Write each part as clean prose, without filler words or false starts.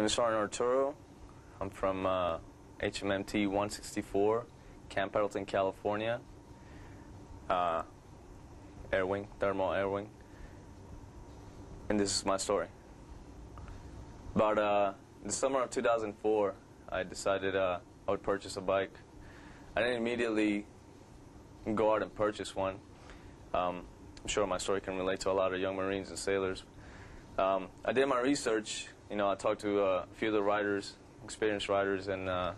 is SSgt Arturo. I'm from HMMT 164, Camp Pendleton, California. Air wing, thermal air wing. And this is my story. About the summer of 2004, I decided I would purchase a bike. I didn't immediately go out and purchase one. I'm sure my story can relate to a lot of young Marines and sailors. I did my research. You know, I talked to a few of the riders, experienced riders, and I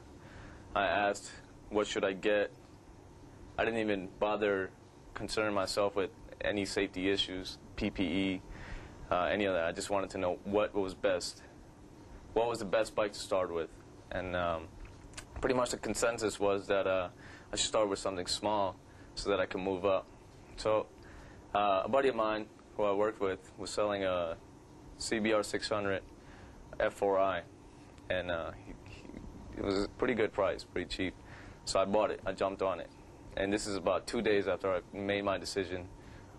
asked, what should I get? I didn't even bother concerning myself with any safety issues, PPE, any of that. I just wanted to know what was best. What was the best bike to start with? And pretty much the consensus was that I should start with something small so that I can move up. So a buddy of mine who I worked with was selling a CBR 600 F4i, and it was a pretty good price, pretty cheap. So I bought it. I jumped on it. And this is about 2 days after I made my decision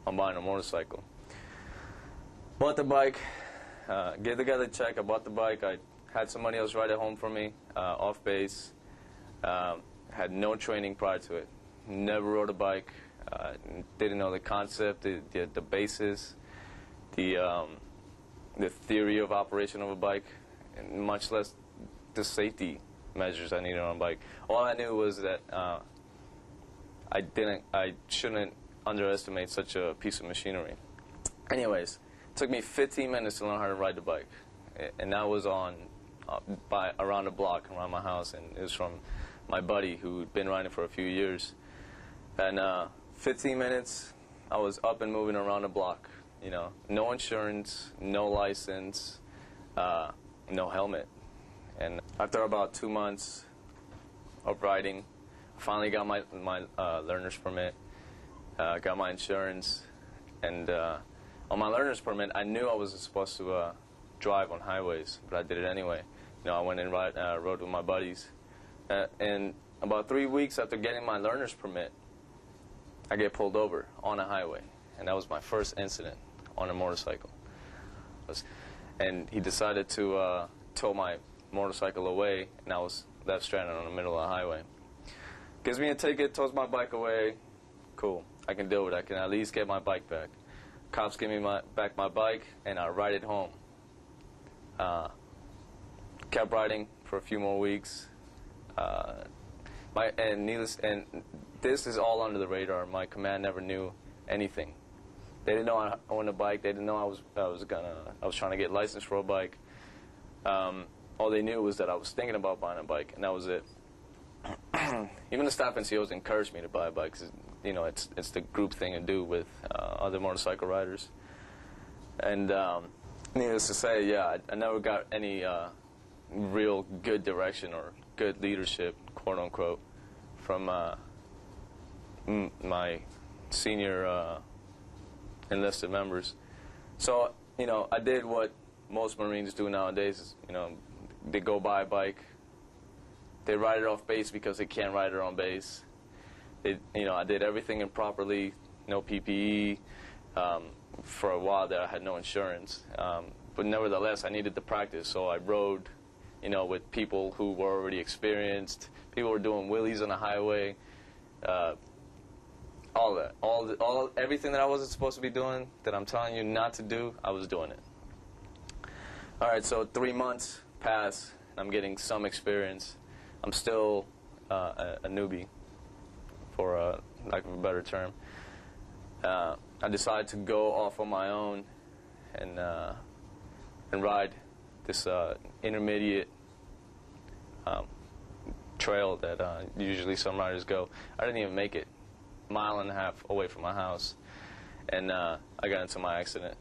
on buying a motorcycle. Bought the bike, gave the guy the check. I bought the bike. I had somebody else ride it home for me, off base. Had no training prior to it. Never rode a bike. Didn't know the concept, the basis, the theory of operation of a bike, and much less the safety measures I needed on a bike. All I knew was that I shouldn't underestimate such a piece of machinery. Anyways, it took me 15 minutes to learn how to ride the bike, and that was on around the block around my house, and it was from my buddy who'd been riding for a few years. And 15 minutes, I was up and moving around the block. You know, no insurance, no license, no helmet. And after about 2 months of riding, I finally got my learner's permit, got my insurance, and on my learner's permit, I knew I wasn't supposed to drive on highways, but I did it anyway. You know, I went and rode with my buddies. And about 3 weeks after getting my learner's permit, I get pulled over on a highway, and that was my first incident on a motorcycle. And he decided to tow my motorcycle away, and I was left stranded on the middle of the highway. Gives me a ticket, tows my bike away. Cool, I can deal with it. I can at least get my bike back. Cops give me back my bike, and I ride it home. Kept riding for a few more weeks. And this is all under the radar. My command never knew anything. They didn't know I owned a bike. They didn't know I was trying to get licensed for a bike. All they knew was that I was thinking about buying a bike, and that was it. Even the staff NCOs encouraged me to buy a bike, 'cause, you know, it's the group thing to do with other motorcycle riders. And needless to say, yeah, I never got any real good direction or good leadership, quote unquote, from my senior enlisted members. So, you know, I did what most Marines do nowadays. Is, you know, they go buy a bike. They ride it off base because they can't ride it on base. You know, I did everything improperly, no PPE. For a while there, I had no insurance. But nevertheless, I needed to practice, so I rode, you know, with people who were already experienced. People were doing wheelies on the highway. All that, everything that I wasn't supposed to be doing, that I'm telling you not to do, I was doing it. All right, so 3 months pass, and I'm getting some experience. I'm still a newbie, for lack of a better term. I decided to go off on my own and ride this intermediate trail that usually some riders go. I didn't even make it. Mile and a half away from my house, and I got into my accident.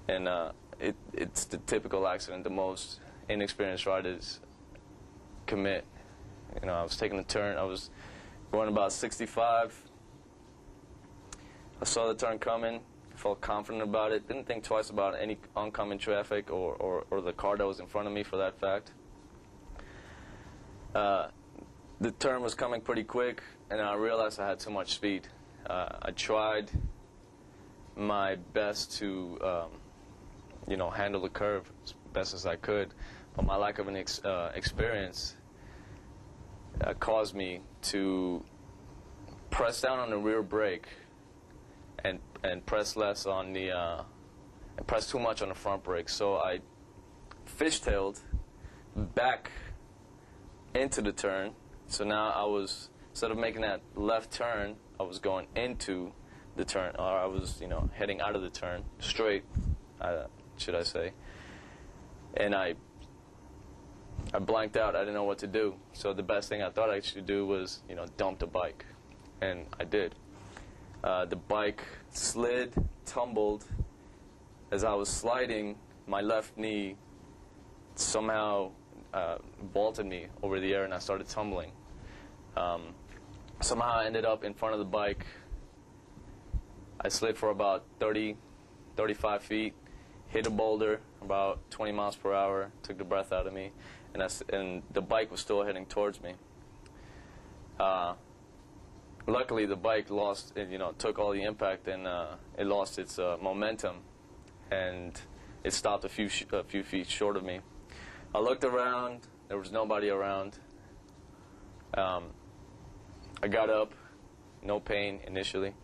And it's the typical accident the most inexperienced riders commit. You know, I was taking a turn. I was going about 65. I saw the turn coming. Felt confident about it. Didn't think twice about any oncoming traffic or the car that was in front of me, for that fact. The turn was coming pretty quick, and I realized I had too much speed. I tried my best to, you know, handle the curve as best as I could, but my lack of an experience caused me to press down on the rear brake and press less on the and press too much on the front brake. So I fishtailed back into the turn. So now I was, instead of making that left turn, I was going into the turn, or I was, heading out of the turn, straight, should I say. And I blanked out. I didn't know what to do. So the best thing I thought I should do was, dump the bike. And I did. The bike slid, tumbled. As I was sliding, my left knee somehow vaulted me over the air, and I started tumbling. Somehow I ended up in front of the bike. I slid for about 30, 35 feet, hit a boulder about 20 miles per hour, took the breath out of me, and the bike was still heading towards me. Luckily, the bike lost, took all the impact, and it lost its momentum, and it stopped a few feet short of me. I looked around. There was nobody around. I got up, no pain initially,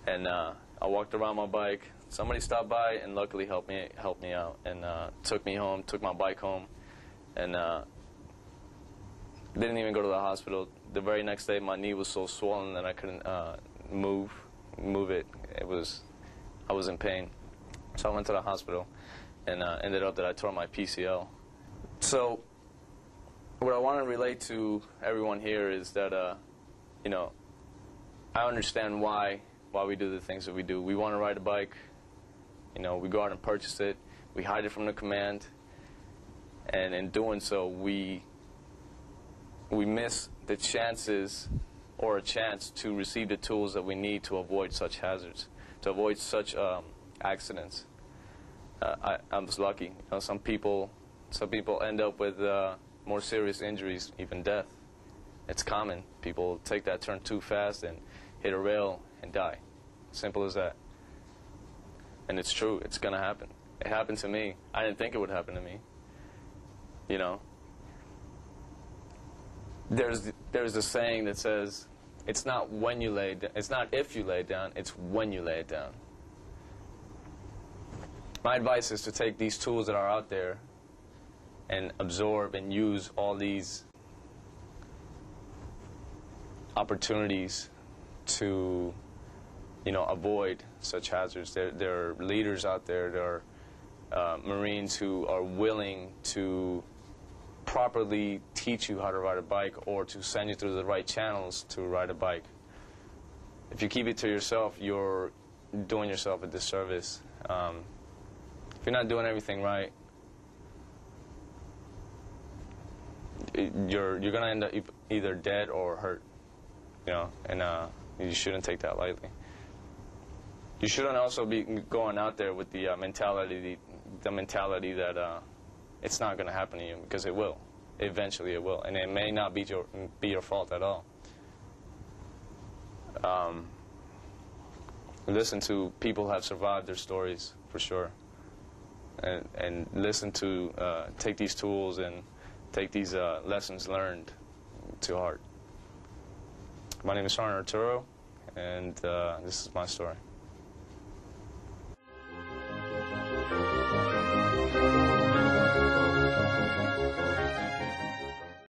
and I walked around my bike. Somebody stopped by and luckily helped me out and took me home, took my bike home, and didn't even go to the hospital. The very next day, my knee was so swollen that I couldn't move it. I was in pain, so I went to the hospital, and ended up that I tore my PCL. So what I want to relate to everyone here is that I understand why we do the things that we do. We want to ride a bike. We go out and purchase it. We hide it from the command, and in doing so, we miss the chances or a chance to receive the tools that we need to avoid such hazards, to avoid such accidents. I was lucky. Some people end up with more serious injuries, even death. It's common. People take that turn too fast and hit a rail and die. Simple as that. And it's true. It's going to happen. It happened to me. I didn't think it would happen to me. There's a saying that says, it's not if you lay it down, it's when you lay it down. My advice is to take these tools that are out there and absorb and use all these opportunities to, avoid such hazards. There are leaders out there. There are Marines who are willing to properly teach you how to ride a bike or to send you through the right channels to ride a bike. If you keep it to yourself, you're doing yourself a disservice. If you're not doing everything right, you're going to end up either dead or hurt, and you shouldn't take that lightly. You shouldn't also be going out there with the mentality that it's not going to happen to you, because it will. Eventually it will, and it may not be your fault at all. Listen to people who have survived their stories, for sure, and listen to take these tools and take these lessons learned to heart. My name is SSgt Arturo, and this is my story.